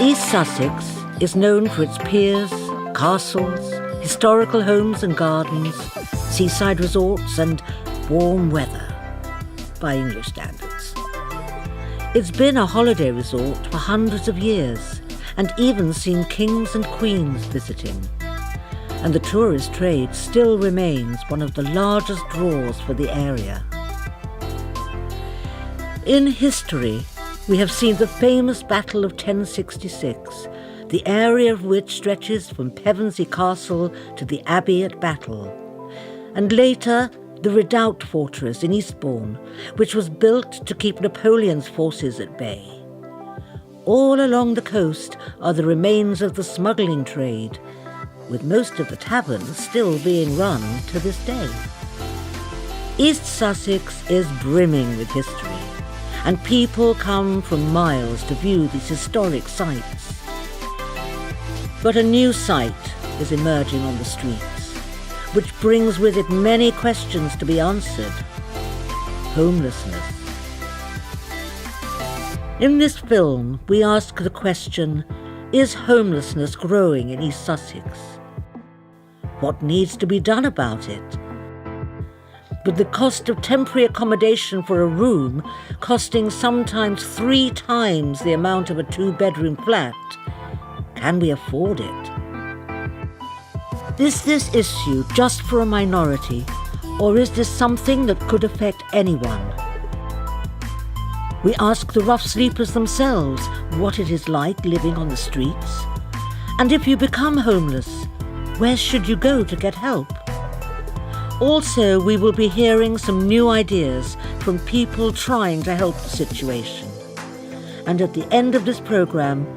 East Sussex is known for its piers, castles, historical homes and gardens, seaside resorts and warm weather, by English standards. It's been a holiday resort for hundreds of years and even seen kings and queens visiting. And the tourist trade still remains one of the largest draws for the area. In history, we have seen the famous Battle of 1066, the area of which stretches from Pevensey Castle to the Abbey at Battle, and later the Redoubt Fortress in Eastbourne, which was built to keep Napoleon's forces at bay. All along the coast are the remains of the smuggling trade, with most of the taverns still being run to this day. East Sussex is brimming with history, and people come from miles to view these historic sites. But a new sight is emerging on the streets, which brings with it many questions to be answered. Homelessness. In this film, we ask the question, is homelessness growing in East Sussex? What needs to be done about it? With the cost of temporary accommodation for a room costing sometimes 3 times the amount of a 2-bedroom flat, can we afford it? Is this issue just for a minority, or is this something that could affect anyone? We ask the rough sleepers themselves what it is like living on the streets. And if you become homeless, where should you go to get help? Also, we will be hearing some new ideas from people trying to help the situation. And at the end of this programme,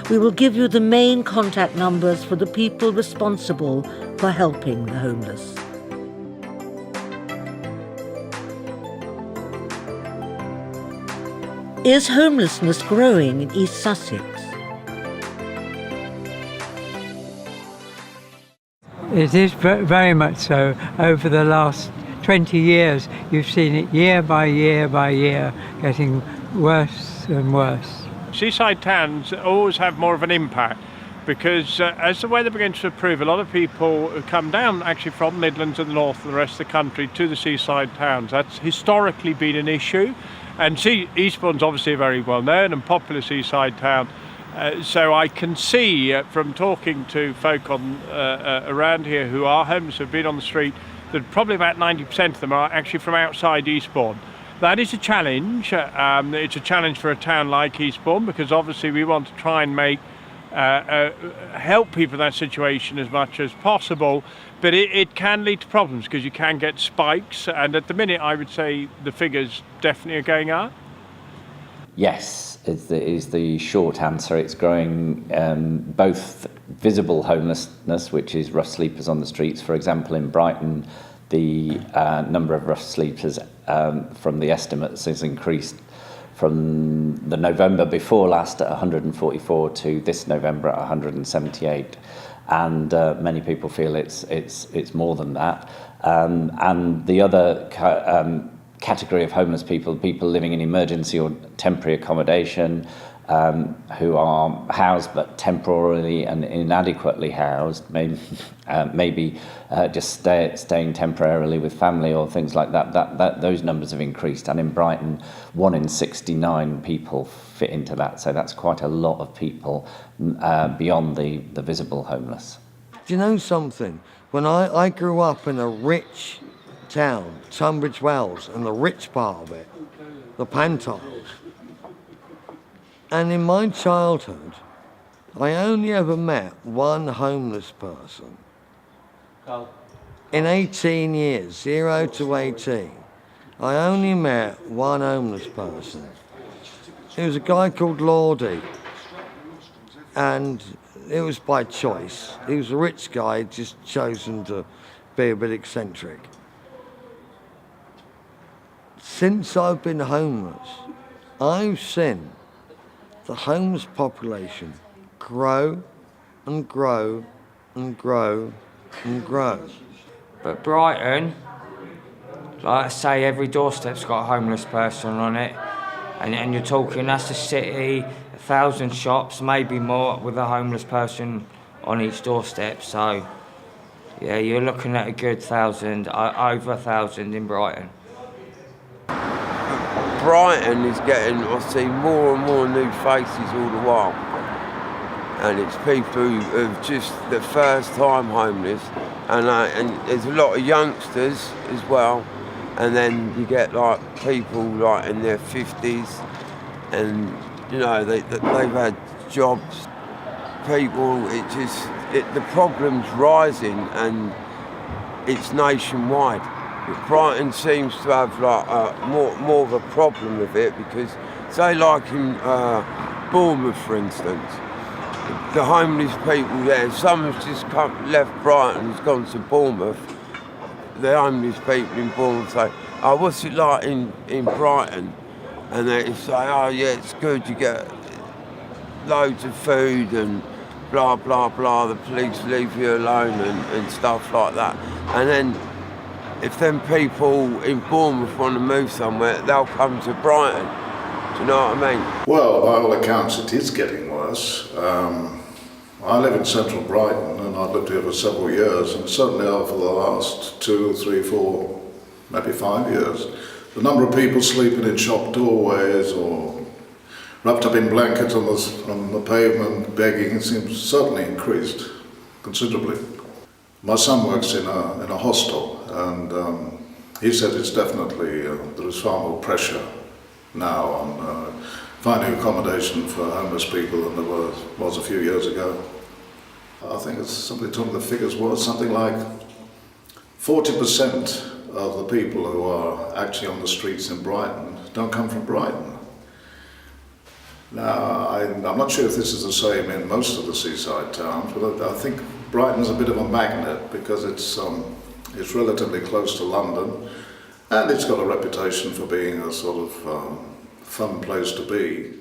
we will give you the main contact numbers for the people responsible for helping the homeless. Is homelessness growing in East Sussex? It is very much so. Over the last 20 years, you've seen it year by year by year getting worse and worse. Seaside towns always have more of an impact because as the weather begins to improve, a lot of people come down actually from Midlands and the north and the rest of the country to the seaside towns. That's historically been an issue. And Eastbourne's obviously a very well-known and popular seaside town. So I can see from talking to folk around here who are homeless, who've been on the street, that probably about 90% of them are actually from outside Eastbourne. That is a challenge. It's a challenge for a town like Eastbourne because obviously we want to try and help people in that situation as much as possible. But it can lead to problems because you can get spikes. And at the minute, I would say the figures definitely are going up. Yes, is the short answer. It's growing both visible homelessness, which is rough sleepers on the streets. For example, in Brighton, the number of rough sleepers from the estimates has increased from the November before last at 144 to this November at 178. And many people feel it's more than that. And the other category of homeless people living in emergency or temporary accommodation, who are housed but temporarily and inadequately housed, maybe just staying temporarily with family or things like that. Those numbers have increased, and in Brighton, 1 in 69 people fit into that. So that's quite a lot of people beyond the visible homeless. Do you know something? When I grew up in a rich town, Tunbridge Wells, and the rich part of it, the Pantiles. And in my childhood, I only ever met one homeless person. In 18 years, 0 to 18, I only met one homeless person. It was a guy called Lordy, and it was by choice. He was a rich guy, just chosen to be a bit eccentric. Since I've been homeless, I've seen the homeless population grow and grow and grow and grow. But Brighton, like I say, every doorstep's got a homeless person on it, And you're talking, that's a city, 1,000 shops, maybe more, with a homeless person on each doorstep. So, yeah, you're looking at a good 1,000, over 1,000 in Brighton. Brighton is getting, I see more and more new faces all the while. And it's people who are just the first time homeless. And there's a lot of youngsters as well. And then you get like people like in their 50s and, you know, they've had jobs. People, the problem's rising and it's nationwide. But Brighton seems to have like more of a problem with it because, say like in Bournemouth for instance, the homeless people there, someone's just left Brighton, has gone to Bournemouth. The homeless people in Bournemouth say, oh, what's it like in Brighton? And they say, oh yeah, it's good, you get loads of food and blah, blah, blah, the police leave you alone and stuff like that. And then if them people in Bournemouth want to move somewhere, they'll come to Brighton. Do you know what I mean? Well, by all accounts, it is getting worse. I live in central Brighton and I've lived here for several years, and certainly over the last 2, 3, 4, maybe 5 years, the number of people sleeping in shop doorways or wrapped up in blankets on the pavement begging seems certainly increased considerably. My son works in a hostel, and he said it's definitely, there is far more pressure now on finding accommodation for homeless people than there was a few years ago. I think it's somebody told me the figures was something like 40% of the people who are actually on the streets in Brighton don't come from Brighton. Now, I'm not sure if this is the same in most of the seaside towns, but I think Brighton's a bit of a magnet because it's relatively close to London, and it's got a reputation for being a sort of fun place to be.